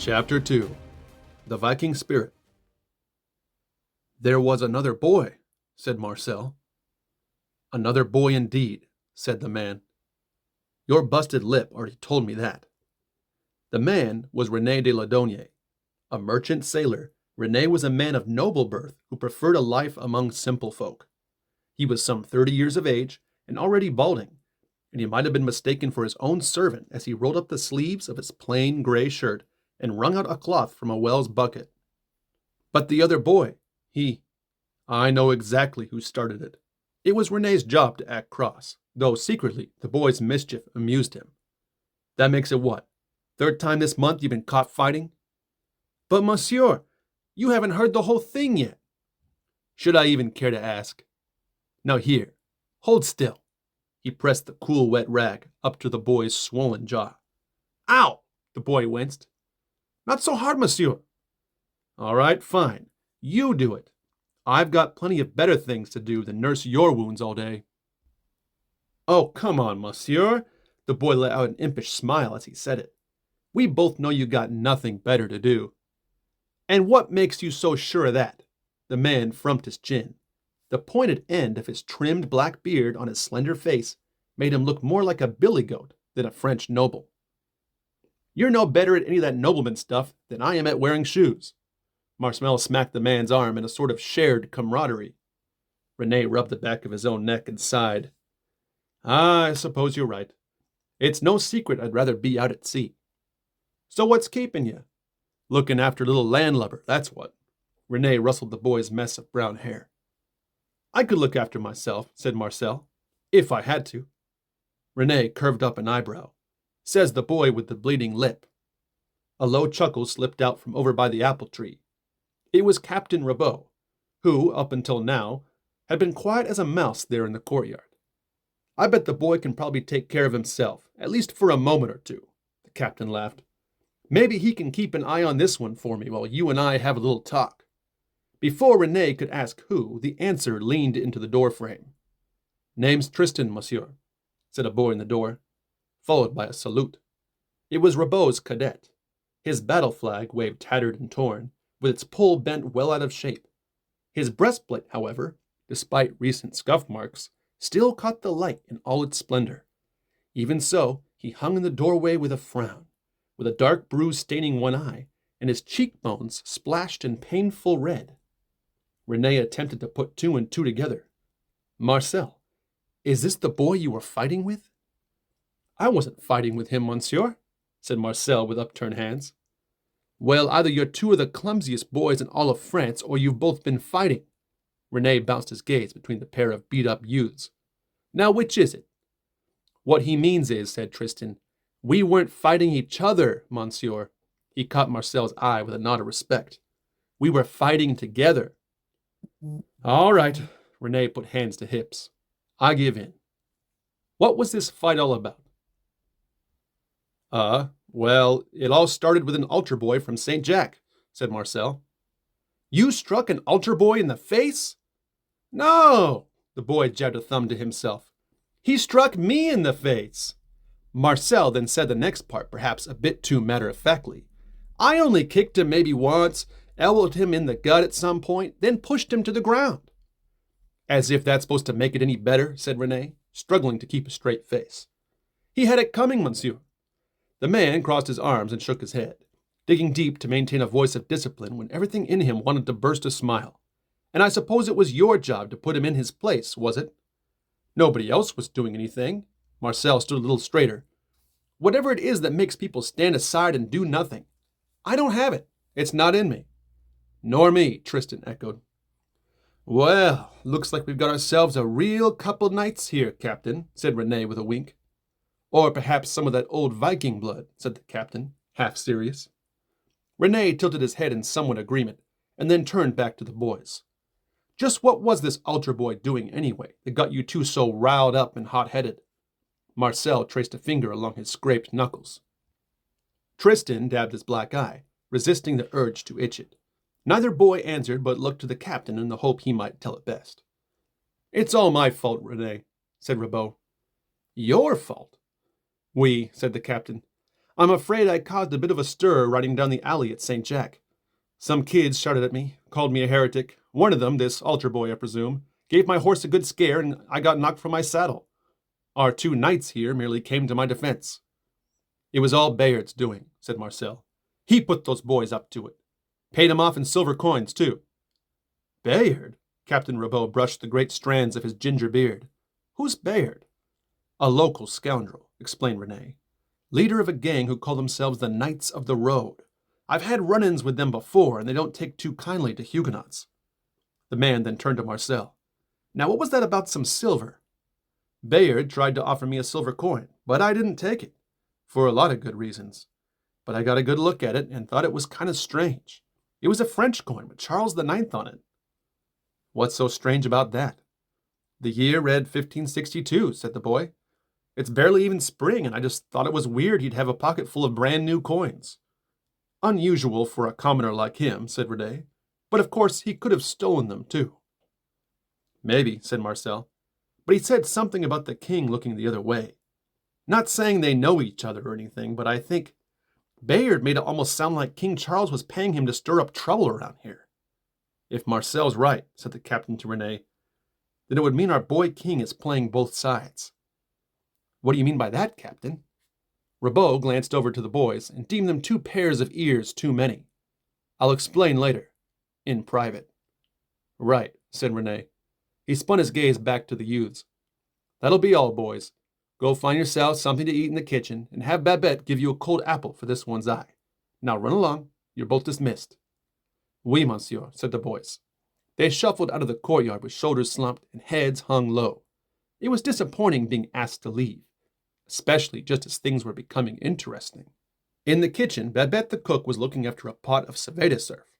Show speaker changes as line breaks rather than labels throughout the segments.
Chapter 2 The Viking Spirit. "There was another boy," said Marcel. "Another boy indeed," said the man. "Your busted lip already told me that." The man was René de Laudonnière. A merchant sailor, René was a man of noble birth who preferred a life among simple folk. He was some 30 years of age and already balding, and he might have been mistaken for his own servant as he rolled up the sleeves of his plain gray shirt and wrung out a cloth from a well's bucket. But the other boy, I know exactly who started it. It was René's job to act cross, though secretly the boy's mischief amused him. That makes it what? Third time this month you've been caught fighting? But monsieur, you haven't heard the whole thing yet. Should I even care to ask? Now here, hold still. He pressed the cool wet rag up to the boy's swollen jaw. Ow! The boy winced. Not so hard, monsieur. All right, fine. You do it. I've got plenty of better things to do than nurse your wounds all day. Oh, come on, monsieur. The boy let out an impish smile as he said it. We both know you got nothing better to do. And what makes you so sure of that? The man frumped his chin. The pointed end of his trimmed black beard on his slender face made him look more like a billy goat than a French noble. You're no better at any of that nobleman stuff than I am at wearing shoes. Marcel smacked the man's arm in a sort of shared camaraderie. René rubbed the back of his own neck and sighed. I suppose you're right. It's no secret I'd rather be out at sea. So what's keeping you? Looking after little landlubber, that's what. René rustled the boy's mess of brown hair. I could look after myself, said Marcel, if I had to. René curved up an eyebrow. Says the boy with the bleeding lip. A low chuckle slipped out from over by the apple tree. It was Captain Ribault, who, up until now, had been quiet as a mouse there in the courtyard. I bet the boy can probably take care of himself, at least for a moment or two, the captain laughed. Maybe he can keep an eye on this one for me while you and I have a little talk. Before René could ask who, the answer leaned into the doorframe. Name's Tristan, monsieur, said a boy in the door, followed by a salute. It was Ribault's cadet. His battle flag waved tattered and torn, with its pole bent well out of shape. His breastplate, however, despite recent scuff marks, still caught the light in all its splendor. Even so, he hung in the doorway with a frown, with a dark bruise staining one eye, and his cheekbones splashed in painful red. René attempted to put two and two together. Marcel, is this the boy you were fighting with? I wasn't fighting with him, monsieur, said Marcel with upturned hands. Well, either you're two of the clumsiest boys in all of France, or you've both been fighting. René bounced his gaze between the pair of beat-up youths. Now, which is it? What he means is, said Tristan, we weren't fighting each other, monsieur. He caught Marcel's eye with a nod of respect. We were fighting together. All right, René put hands to hips. I give in. What was this fight all about? Well, it all started with an altar boy from St. Jack, said Marcel. You struck an altar boy in the face? No, the boy jabbed a thumb to himself. He struck me in the face. Marcel then said the next part, perhaps a bit too matter-of-factly. I only kicked him maybe once, elbowed him in the gut at some point, then pushed him to the ground. As if that's supposed to make it any better, said René, struggling to keep a straight face. He had it coming, monsieur. The man crossed his arms and shook his head, digging deep to maintain a voice of discipline when everything in him wanted to burst a smile. And I suppose it was your job to put him in his place, was it? Nobody else was doing anything. Marcel stood a little straighter. Whatever it is that makes people stand aside and do nothing. I don't have it. It's not in me. Nor me, Tristan echoed. Well, looks like we've got ourselves a real couple nights here, Captain, said René with a wink. Or perhaps some of that old Viking blood, said the captain, half serious. René tilted his head in somewhat agreement, and then turned back to the boys. Just what was this altar boy doing anyway that got you two so riled up and hot-headed? Marcel traced a finger along his scraped knuckles. Tristan dabbed his black eye, resisting the urge to itch it. Neither boy answered but looked to the captain in the hope he might tell it best. It's all my fault, René, said Ribault. Your fault? Oui, said the captain. I'm afraid I caused a bit of a stir riding down the alley at St. Jack. Some kids shouted at me, called me a heretic. One of them, this altar boy, I presume, gave my horse a good scare, and I got knocked from my saddle. Our 2 knights here merely came to my defense. It was all Bayard's doing, said Marcel. He put those boys up to it. Paid 'em off in silver coins, too. Bayard? Captain Ribault brushed the great strands of his ginger beard. Who's Bayard? A local scoundrel, explained Renee. Leader of a gang who call themselves the Knights of the Road. I've had run-ins with them before, and they don't take too kindly to Huguenots. The man then turned to Marcel. Now what was that about some silver? Bayard tried to offer me a silver coin, but I didn't take it, for a lot of good reasons. But I got a good look at it and thought it was kind of strange. It was a French coin with Charles IX on it. What's so strange about that? The year read 1562, said the boy. It's barely even spring, and I just thought it was weird he'd have a pocket full of brand new coins. Unusual for a commoner like him, said Renee, but of course he could have stolen them too. Maybe, said Marcel, but he said something about the king looking the other way. Not saying they know each other or anything, but I think Bayard made it almost sound like King Charles was paying him to stir up trouble around here. If Marcel's right, said the captain to Renee, then it would mean our boy king is playing both sides. What do you mean by that, Captain? Ribault glanced over to the boys and deemed them 2 pairs of ears too many. I'll explain later, in private. Right, said Renee. He spun his gaze back to the youths. That'll be all, boys. Go find yourselves something to eat in the kitchen, and have Babette give you a cold apple for this one's eye. Now run along. You're both dismissed. Oui, monsieur, said the boys. They shuffled out of the courtyard with shoulders slumped and heads hung low. It was disappointing being asked to leave, especially just as things were becoming interesting. In the kitchen, Babette the cook was looking after a pot of ceviche de surf,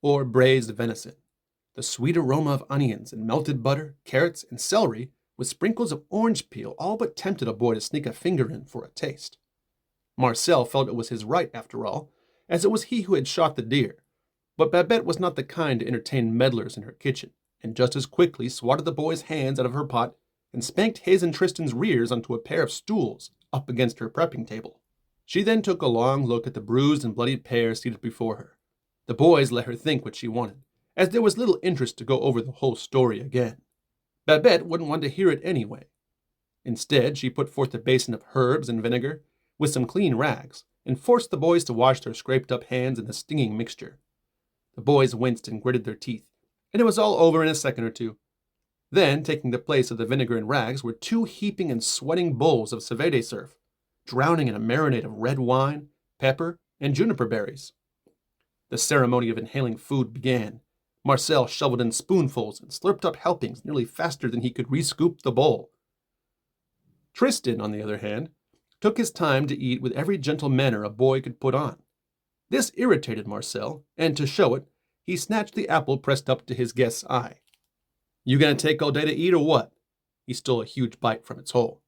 or braised venison. The sweet aroma of onions and melted butter, carrots, and celery with sprinkles of orange peel all but tempted a boy to sneak a finger in for a taste. Marcel felt it was his right after all, as it was he who had shot the deer, but Babette was not the kind to entertain meddlers in her kitchen, and just as quickly swatted the boy's hands out of her pot and spanked his and Tristan's rears onto a pair of stools up against her prepping table. She then took a long look at the bruised and bloodied pair seated before her. The boys let her think what she wanted, as there was little interest to go over the whole story again. Babette wouldn't want to hear it anyway. Instead, she put forth a basin of herbs and vinegar with some clean rags and forced the boys to wash their scraped-up hands in the stinging mixture. The boys winced and gritted their teeth, and it was all over in a second or two. Then, taking the place of the vinegar and rags, were 2 heaping and sweating bowls of ceviche de surf, drowning in a marinade of red wine, pepper, and juniper berries. The ceremony of inhaling food began. Marcel shoveled in spoonfuls and slurped up helpings nearly faster than he could re-scoop the bowl. Tristan, on the other hand, took his time to eat with every gentle manner a boy could put on. This irritated Marcel, and to show it, he snatched the apple pressed up to his guest's eye. You gonna take all day to eat or what? He stole a huge bite from its hole.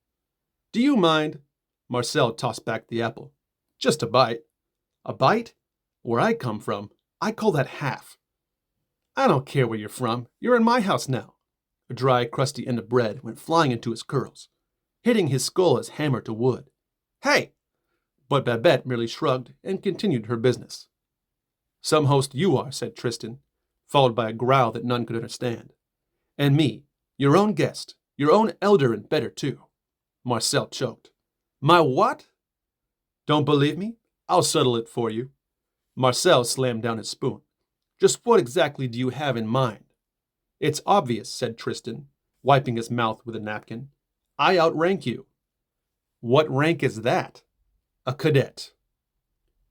Do you mind? Marcel tossed back the apple. Just a bite. A bite? Where I come from, I call that half. I don't care where you're from. You're in my house now. A dry, crusty end of bread went flying into his curls, hitting his skull as hammer to wood. Hey! But Babette merely shrugged and continued her business. Some host you are, said Tristan, followed by a growl that none could understand. And me, your own guest, your own elder and better too. Marcel choked. My what? Don't believe me? I'll settle it for you. Marcel slammed down his spoon. Just what exactly do you have in mind? It's obvious, said Tristan, wiping his mouth with a napkin. I outrank you. What rank is that? A cadet.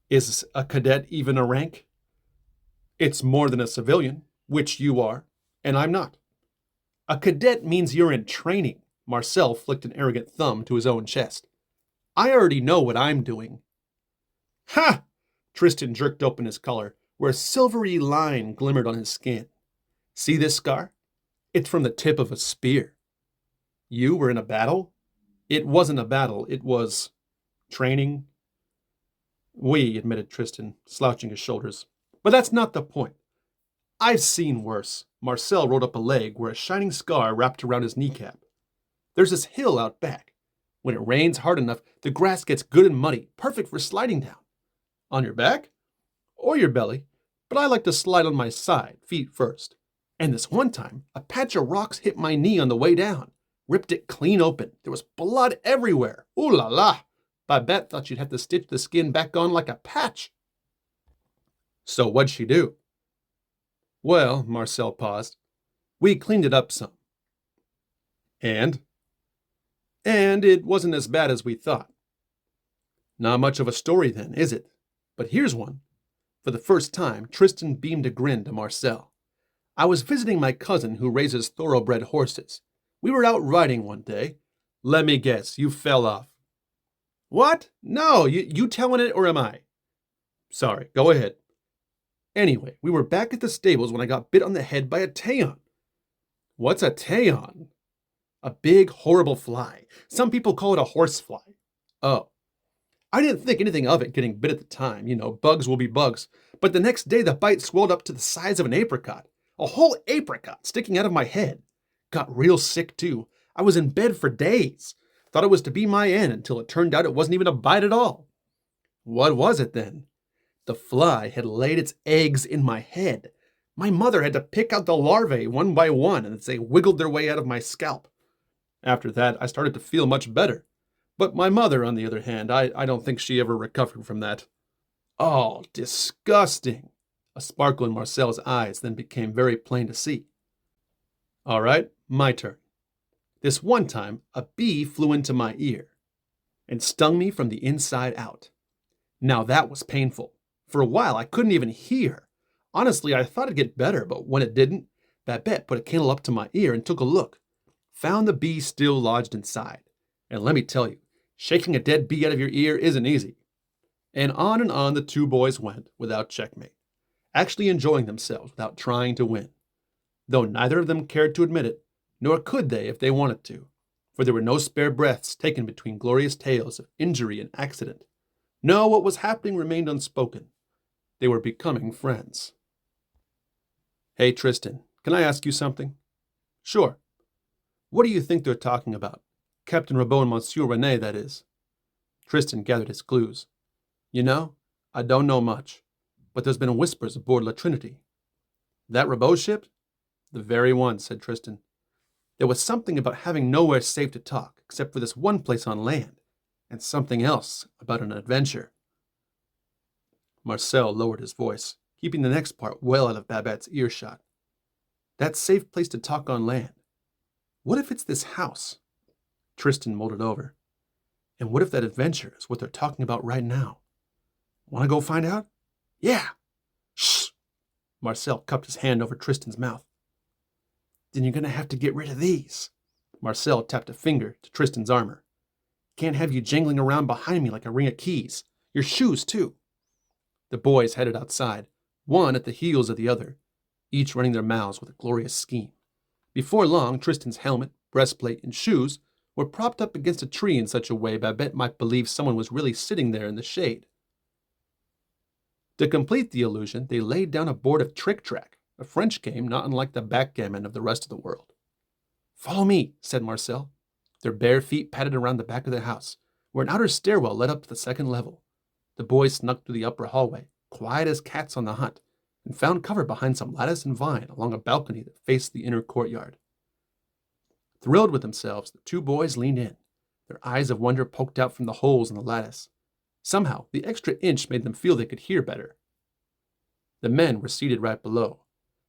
Is a cadet even a rank? It's more than a civilian, which you are, and I'm not. A cadet means you're in training. Marcel flicked an arrogant thumb to his own chest. I already know what I'm doing. Ha! Tristan jerked open his collar, where a silvery line glimmered on his skin. See this scar? It's from the tip of a spear. You were in a battle? It wasn't a battle, it was training. Oui, admitted Tristan, slouching his shoulders. But that's not the point. I've seen worse. Marcel rolled up a leg where a shining scar wrapped around his kneecap. There's this hill out back. When it rains hard enough, the grass gets good and muddy, perfect for sliding down. On your back? Or your belly, but I like to slide on my side, feet first. And this one time, a patch of rocks hit my knee on the way down, ripped it clean open. There was blood everywhere. Ooh la la! Babette thought she'd have to stitch the skin back on like a patch. So what'd she do? Well, Marcel paused. We cleaned it up some. And it wasn't as bad as we thought. Not much of a story then, is it? But here's one. For the first time, Tristan beamed a grin to Marcel. I was visiting my cousin who raises thoroughbred horses. We were out riding one day. Let me guess, you fell off. What? No, you telling it or am I? Sorry, go ahead. Anyway, we were back at the stables when I got bit on the head by a taon. What's a taon? A big, horrible fly. Some people call it a horsefly. Oh. I didn't think anything of it getting bit at the time. You know, bugs will be bugs. But the next day, the bite swelled up to the size of an apricot. A whole apricot sticking out of my head. Got real sick, too. I was in bed for days. Thought it was to be my end until it turned out it wasn't even a bite at all. What was it then? The fly had laid its eggs in my head. My mother had to pick out the larvae one by one as they wiggled their way out of my scalp. After that, I started to feel much better. But my mother, on the other hand, I don't think she ever recovered from that. Oh, disgusting! A sparkle in Marcel's eyes then became very plain to see. All right, my turn. This one time, a bee flew into my ear and stung me from the inside out. Now that was painful. For a while, I couldn't even hear. Honestly, I thought it'd get better, but when it didn't, Babette put a candle up to my ear and took a look. Found the bee still lodged inside. And let me tell you, shaking a dead bee out of your ear isn't easy. And on the two boys went without checkmate, actually enjoying themselves without trying to win. Though neither of them cared to admit it, nor could they if they wanted to, for there were no spare breaths taken between glorious tales of injury and accident. No, what was happening remained unspoken. They were becoming friends. Hey, Tristan, can I ask you something? Sure. What do you think they're talking about? Captain Ribault and Monsieur René, that is. Tristan gathered his clues. You know, I don't know much, but there's been whispers aboard La Trinity. That Ribault ship? The very one, said Tristan. There was something about having nowhere safe to talk, except for this one place on land, and something else about an adventure. Marcel lowered his voice, keeping the next part well out of Babette's earshot. That safe place to talk on land. What if it's this house? Tristan mulled it over. And what if that adventure is what they're talking about right now? Want to go find out? Yeah. Shh. Marcel cupped his hand over Tristan's mouth. Then you're going to have to get rid of these. Marcel tapped a finger to Tristan's armor. Can't have you jangling around behind me like a ring of keys. Your shoes, too. The boys headed outside, one at the heels of the other, each running their mouths with a glorious scheme. Before long, Tristan's helmet, breastplate, and shoes were propped up against a tree in such a way Babette might believe someone was really sitting there in the shade. To complete the illusion, they laid down a board of trick-track, a French game not unlike the backgammon of the rest of the world. Follow me, said Marcel. Their bare feet padded around the back of the house, where an outer stairwell led up to the second level. The boys snuck through the upper hallway, quiet as cats on the hunt, and found cover behind some lattice and vine along a balcony that faced the inner courtyard. Thrilled with themselves, the two boys leaned in, their eyes of wonder poked out from the holes in the lattice. Somehow, the extra inch made them feel they could hear better. The men were seated right below.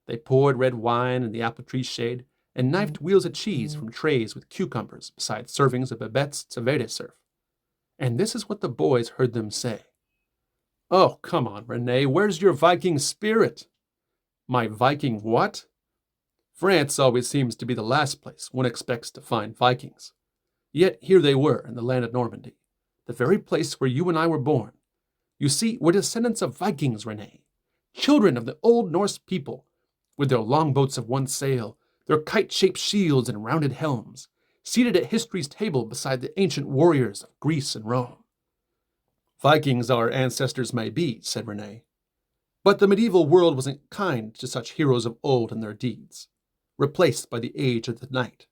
They poured red wine in the apple tree's shade and knifed wheels of cheese from trays with cucumbers beside servings of Babette's Savete surf. And this is what the boys heard them say. Oh, come on, René, where's your Viking spirit? My Viking what? France always seems to be the last place one expects to find Vikings. Yet here they were in the land of Normandy, the very place where you and I were born. You see, we're descendants of Vikings, René, children of the old Norse people, with their longboats of one sail, their kite-shaped shields and rounded helms, seated at history's table beside the ancient warriors of Greece and Rome. Vikings our ancestors may be, said René, but the medieval world wasn't kind to such heroes of old and their deeds, replaced by the age of the knight.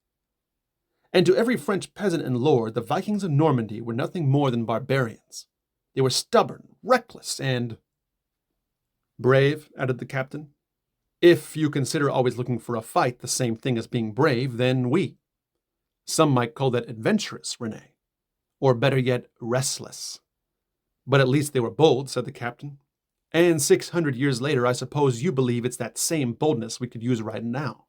And to every French peasant and lord, the Vikings of Normandy were nothing more than barbarians. They were stubborn, reckless, and brave, added the captain. If you consider always looking for a fight the same thing as being brave, then we. Some might call that adventurous, Rene. Or better yet, restless. But at least they were bold, said the captain. And 600 years later, I suppose you believe it's that same boldness we could use right now.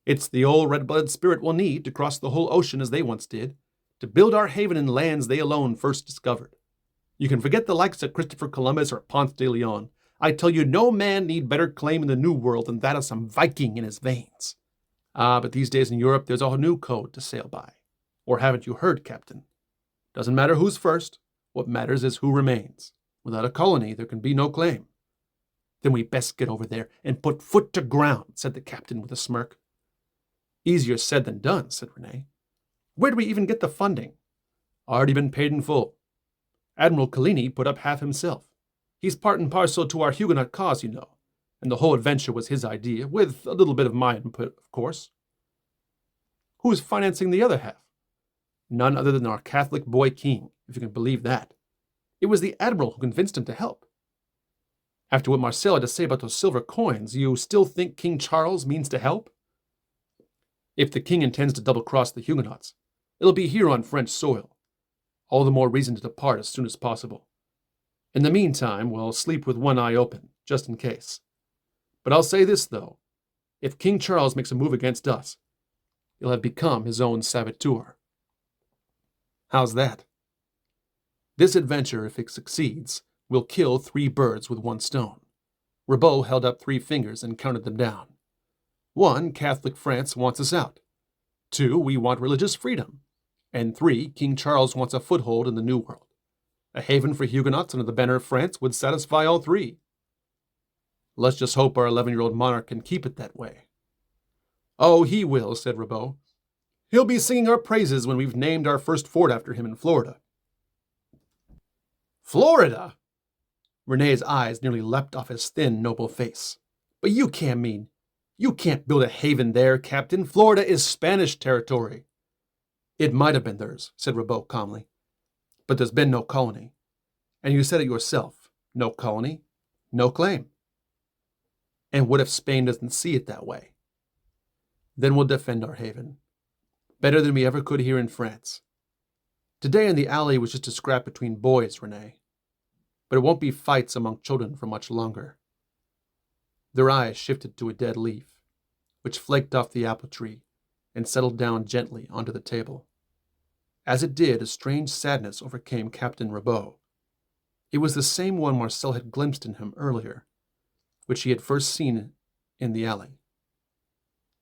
It's the old red-blooded spirit we'll need to cross the whole ocean as they once did, to build our haven in lands they alone first discovered. You can forget the likes of Christopher Columbus or Ponce de Leon. I tell you, no man need better claim in the New World than that of some Viking in his veins. But these days in Europe, there's a new code to sail by. Or haven't you heard, Captain? Doesn't matter who's first. What matters is who remains. Without a colony, there can be no claim. Then we best get over there and put foot to ground, said the captain with a smirk. Easier said than done, said Rene. Where do we even get the funding? Already been paid in full. Admiral Coligny put up half himself. He's part and parcel to our Huguenot cause, you know, and the whole adventure was his idea, with a little bit of my input, of course. Who's financing the other half? None other than our Catholic boy king, if you can believe that. It was the admiral who convinced him to help. After what Marcel had to say about those silver coins, you still think King Charles means to help? If the king intends to double-cross the Huguenots, it'll be here on French soil. All the more reason to depart as soon as possible. In the meantime, we'll sleep with one eye open, just in case. But I'll say this, though. If King Charles makes a move against us, he'll have become his own saboteur. How's that? This adventure, if it succeeds, will kill 3 birds with 1 stone. Ribault held up 3 fingers and counted them down. 1, Catholic France wants us out. 2, we want religious freedom. And 3, King Charles wants a foothold in the New World. A haven for Huguenots under the banner of France would satisfy all 3. Let's just hope our 11-year-old monarch can keep it that way. Oh, he will, said Ribault. He'll be singing our praises when we've named our first fort after him in Florida. Florida? Rene's eyes nearly leapt off his thin, noble face. But you can't build a haven there, Captain. Florida is Spanish territory. It might have been theirs, said Ribault calmly. But there's been no colony. And you said it yourself. No colony, no claim. And what if Spain doesn't see it that way? Then we'll defend our haven. Better than we ever could here in France. Today in the alley was just a scrap between boys, Rene. But it won't be fights among children for much longer. Their eyes shifted to a dead leaf, which flaked off the apple tree and settled down gently onto the table. As it did, a strange sadness overcame Captain Ribault. It was the same one Marcel had glimpsed in him earlier, which he had first seen in the alley.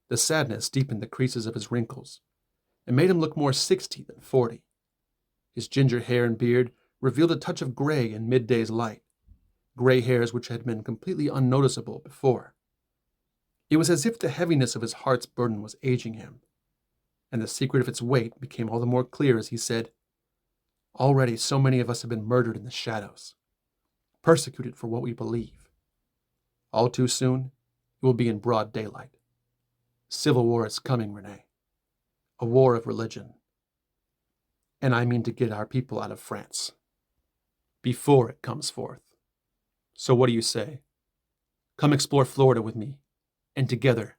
The sadness deepened the creases of his wrinkles and made him look more 60 than 40. His ginger hair and beard revealed a touch of gray in midday's light, gray hairs which had been completely unnoticeable before. It was as if the heaviness of his heart's burden was aging him, and the secret of its weight became all the more clear as he said, Already so many of us have been murdered in the shadows, persecuted for what we believe. All too soon, it will be in broad daylight. Civil war is coming, Rene. A war of religion. And I mean to get our people out of France. Before it comes forth. So what do you say? Come explore Florida with me, and together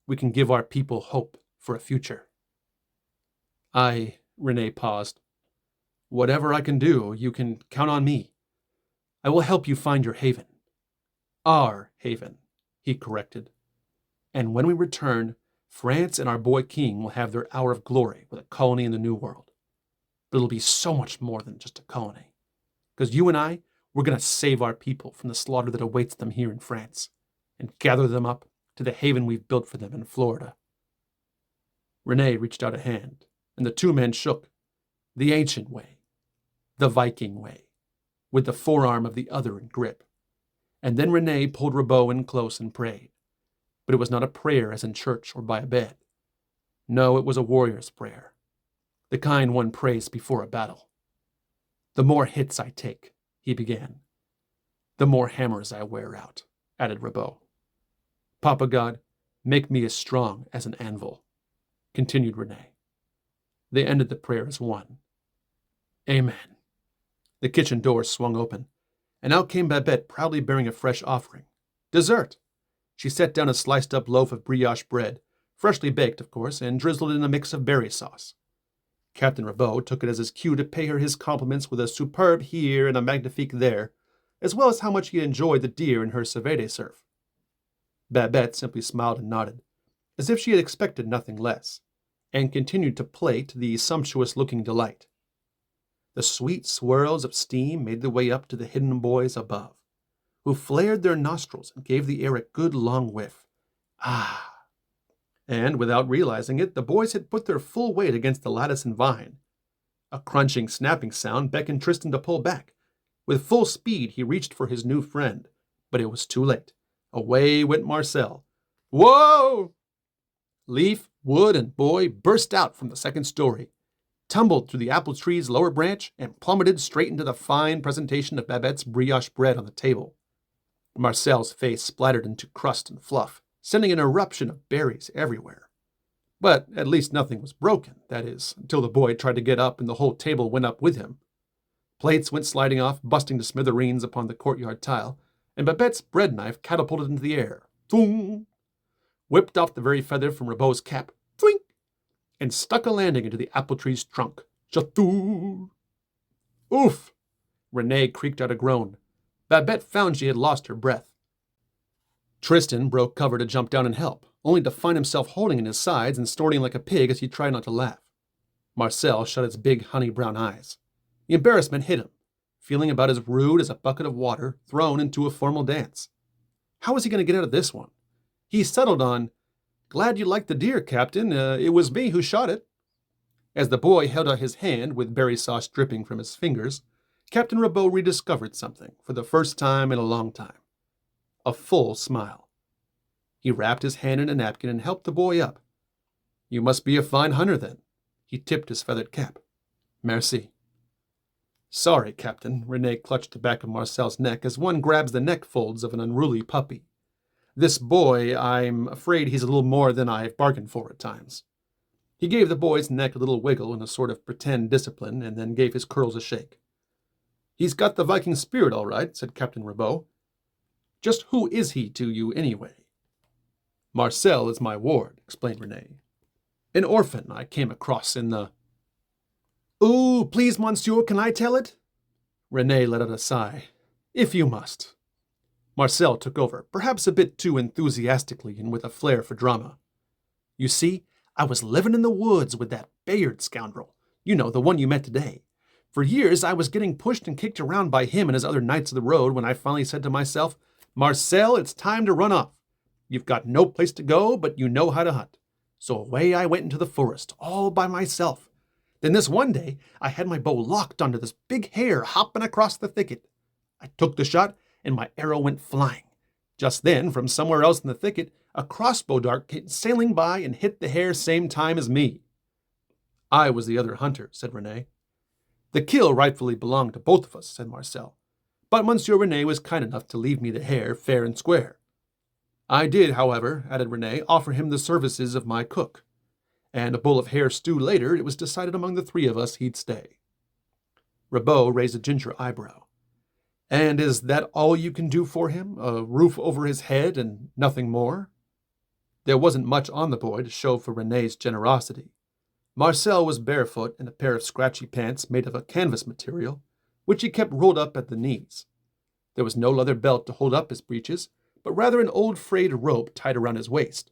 we can give our people hope for a future. Rene paused. Whatever I can do, you can count on me. I will help you find your haven. Our haven, he corrected. And when we return, France and our boy king will have their hour of glory with a colony in the New World. But it'll be so much more than just a colony. Because you and I, we're going to save our people from the slaughter that awaits them here in France and gather them up to the haven we've built for them in Florida. Rene reached out a hand, and the 2 men shook, the ancient way, the Viking way, with the forearm of the other in grip. And then Rene pulled Ribault in close and prayed. But it was not a prayer as in church or by a bed. No, it was a warrior's prayer, the kind one prays before a battle. The more hits I take, he began. The more hammers I wear out, added Ribault. Papa God, make me as strong as an anvil, continued Rene. They ended the prayer as one. Amen. The kitchen door swung open, and out came Babette proudly bearing a fresh offering. Dessert! She set down a sliced-up loaf of brioche bread, freshly baked, of course, and drizzled in a mix of berry sauce. Captain Ribault took it as his cue to pay her his compliments with a superb here and a magnifique there, as well as how much he had enjoyed the deer in her Cervede surf. Babette simply smiled and nodded, as if she had expected nothing less, and continued to plate the sumptuous-looking delight. The sweet swirls of steam made their way up to the hidden boys above, who flared their nostrils and gave the air a good long whiff. Ah! And, without realizing it, the boys had put their full weight against the lattice and vine. A crunching, snapping sound beckoned Tristan to pull back. With full speed, he reached for his new friend, but it was too late. Away went Marcel. Whoa! Leaf, wood, and boy burst out from the second story, tumbled through the apple tree's lower branch, and plummeted straight into the fine presentation of Babette's brioche bread on the table. Marcel's face splattered into crust and fluff, sending an eruption of berries everywhere. But at least nothing was broken, that is, until the boy tried to get up and the whole table went up with him. Plates went sliding off, busting to smithereens upon the courtyard tile, and Babette's bread knife catapulted into the air. Thwing! Whipped off the very feather from Ribault's cap. Thwink! And stuck a landing into the apple tree's trunk. Chatou! Oof! Renee creaked out a groan. Babette found she had lost her breath. Tristan broke cover to jump down and help, only to find himself holding in his sides and snorting like a pig as he tried not to laugh. Marcel shut his big honey-brown eyes. The embarrassment hit him, feeling about as rude as a bucket of water thrown into a formal dance. How was he going to get out of this one? He settled on, "Glad you liked the deer, Captain. It was me who shot it." As the boy held out his hand with berry sauce dripping from his fingers, Captain Ribault rediscovered something for the first time in a long time. A full smile. He wrapped his hand in a napkin and helped the boy up. "You must be a fine hunter, then." He tipped his feathered cap. "Merci." "Sorry, Captain." Renee clutched the back of Marcel's neck as one grabs the neck folds of an unruly puppy. "This boy, I'm afraid he's a little more than I've bargained for at times." He gave the boy's neck a little wiggle in a sort of pretend discipline, and then gave his curls a shake. "He's got the Viking spirit, all right," said Captain Ribault. "Just who is he to you, anyway?" "Marcel is my ward," explained Renee. "An orphan I came across in the—" "Ooh, please, monsieur, can I tell it?" Renee let out a sigh. "If you must." Marcel took over, perhaps a bit too enthusiastically and with a flair for drama. "You see, I was living in the woods with that Bayard scoundrel. You know, the one you met today. For years, I was getting pushed and kicked around by him and his other knights of the road when I finally said to myself, 'Marcel, it's time to run off. You've got no place to go, but you know how to hunt.' So away I went into the forest, all by myself. Then this one day, I had my bow locked onto this big hare hopping across the thicket. I took the shot, and my arrow went flying. Just then, from somewhere else in the thicket, a crossbow dart came sailing by and hit the hare same time as me." "I was the other hunter," said Renee. "The kill rightfully belonged to both of us," said Marcel. "But Monsieur Renee was kind enough to leave me the hare fair and square. I did, however," added Renee, "offer him the services of my cook. And a bowl of hare stew later, it was decided among the three of us he'd stay." Ribault raised a ginger eyebrow. "And is that all you can do for him? A roof over his head and nothing more?" There wasn't much on the boy to show for Renee's generosity. Marcel was barefoot in a pair of scratchy pants made of a canvas material, which he kept rolled up at the knees. There was no leather belt to hold up his breeches, but rather an old frayed rope tied around his waist.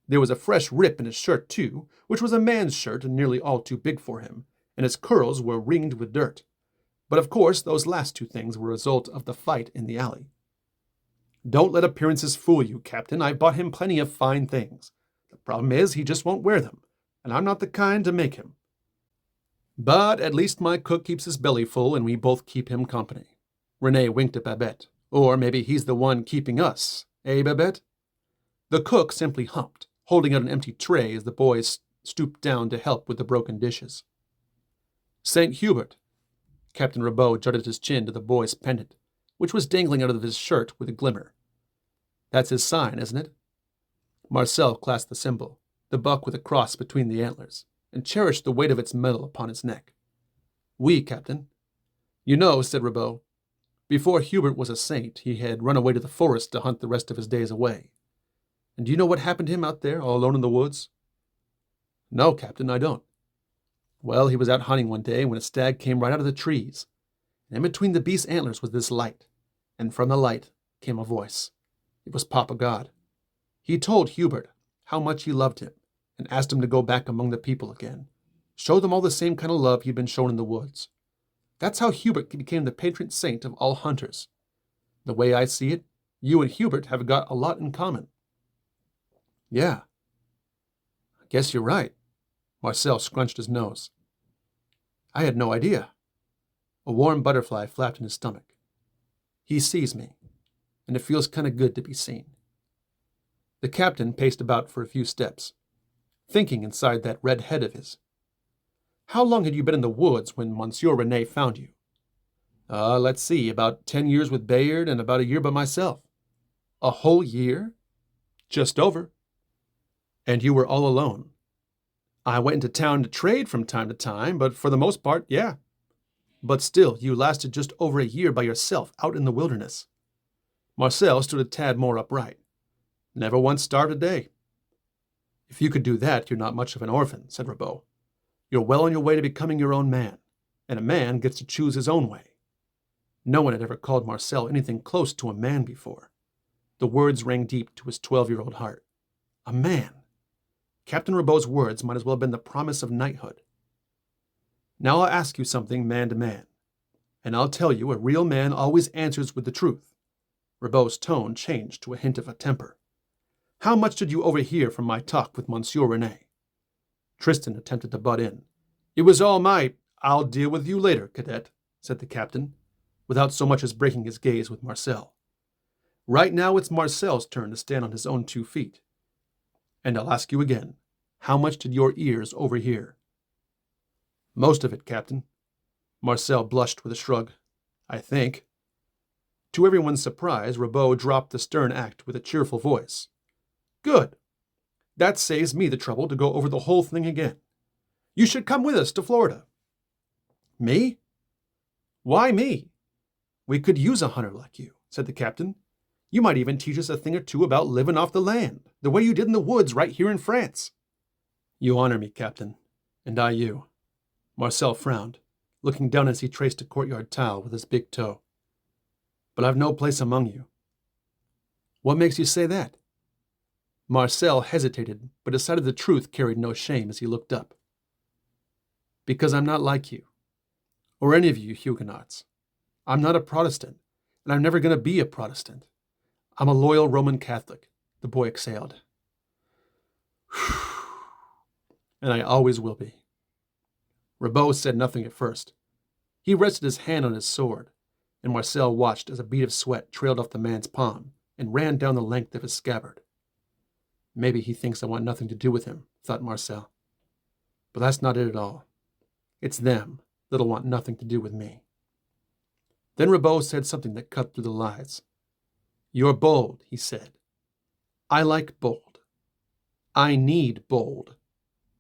There was a fresh rip in his shirt, too, which was a man's shirt and nearly all too big for him, and his curls were ringed with dirt. But of course, those last two things were a result of the fight in the alley. "Don't let appearances fool you, Captain. I've bought him plenty of fine things. The problem is he just won't wear them, and I'm not the kind to make him. But at least my cook keeps his belly full, and we both keep him company." Renee winked at Babette. "Or maybe he's the one keeping us. Eh, Babette?" The cook simply humped, holding out an empty tray as the boys stooped down to help with the broken dishes. "St. Hubert." Captain Ribault jutted his chin to the boy's pendant, which was dangling out of his shirt with a glimmer. "That's his sign, isn't it?" Marcel clasped the symbol, the buck with a cross between the antlers. and cherished the weight of its medal upon his neck. Oui, Captain. You know, said Ribault, before Hubert was a saint, he had run away to the forest to hunt the rest of his days away. And do you know what happened to him out there, all alone in the woods? No, Captain, I don't. Well, he was out hunting one day when a stag came right out of the trees, and in between the beast's antlers was this light, and from the light came a voice. It was Papa God. He told Hubert how much he loved him, and asked him to go back among the people again, show them all the same kind of love he'd been shown in the woods. That's how Hubert became the patron saint of all hunters. The way I see it, you and Hubert have got a lot in common. Yeah, I guess you're right. Marcel scrunched his nose. I had no idea. A warm butterfly flapped in his stomach. He sees me, and it feels kind of good to be seen. The captain paced about for a few steps, thinking inside that red head of his. How long had you been in the woods when Monsieur René found you? Let's see, about 10 years with Bayard and about a year by myself. A whole year? Just over. And you were all alone. I went into town to trade from time to time, but for the most part, yeah. But still, you lasted just over a year by yourself out in the wilderness. Marcel stood a tad more upright. Never once starved a day. If you could do that, you're not much of an orphan, said Ribault. You're well on your way to becoming your own man, and a man gets to choose his own way. No one had ever called Marcel anything close to a man before. The words rang deep to his 12-year-old heart. A man. Captain Ribault's words might as well have been the promise of knighthood. Now I'll ask you something man to man, and I'll tell you a real man always answers with the truth. Ribault's tone changed to a hint of a temper. How much did you overhear from my talk with Monsieur René? Tristan attempted to butt in. It was all my, I'll deal with you later, cadet, said the captain, without so much as breaking his gaze with Marcel. Right now it's Marcel's turn to stand on his own 2 feet. And I'll ask you again, how much did your ears overhear? Most of it, Captain. Marcel blushed with a shrug. I think. To everyone's surprise, Ribault dropped the stern act with a cheerful voice. Good. That saves me the trouble to go over the whole thing again. You should come with us to Florida. Me? Why me? We could use a hunter like you, said the captain. You might even teach us a thing or two about living off the land, the way you did in the woods right here in France. You honor me, Captain, and I you. Marcel frowned, looking down as he traced a courtyard tile with his big toe. But I've no place among you. What makes you say that? Marcel hesitated, but decided the truth carried no shame as he looked up. Because I'm not like you, or any of you Huguenots. I'm not a Protestant, and I'm never going to be a Protestant. I'm a loyal Roman Catholic, the boy exhaled. And I always will be. Ribault said nothing at first. He rested his hand on his sword, and Marcel watched as a bead of sweat trailed off the man's palm and ran down the length of his scabbard. Maybe he thinks I want nothing to do with him, thought Marcel. But that's not it at all. It's them that'll want nothing to do with me. Then Ribault said something that cut through the lies. You're bold, he said. I like bold. I need bold.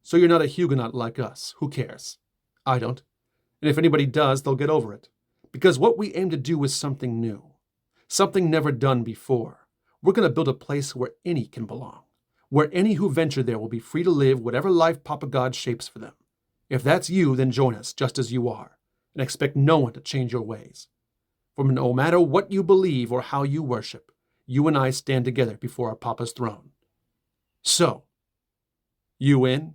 So you're not a Huguenot like us. Who cares? I don't. And if anybody does, they'll get over it. Because what we aim to do is something new. Something never done before. We're going to build a place where any can belong. Where any who venture there will be free to live whatever life Papa God shapes for them. If that's you, then join us just as you are, and expect no one to change your ways. For no matter what you believe or how you worship, you and I stand together before our Papa's throne. So, you in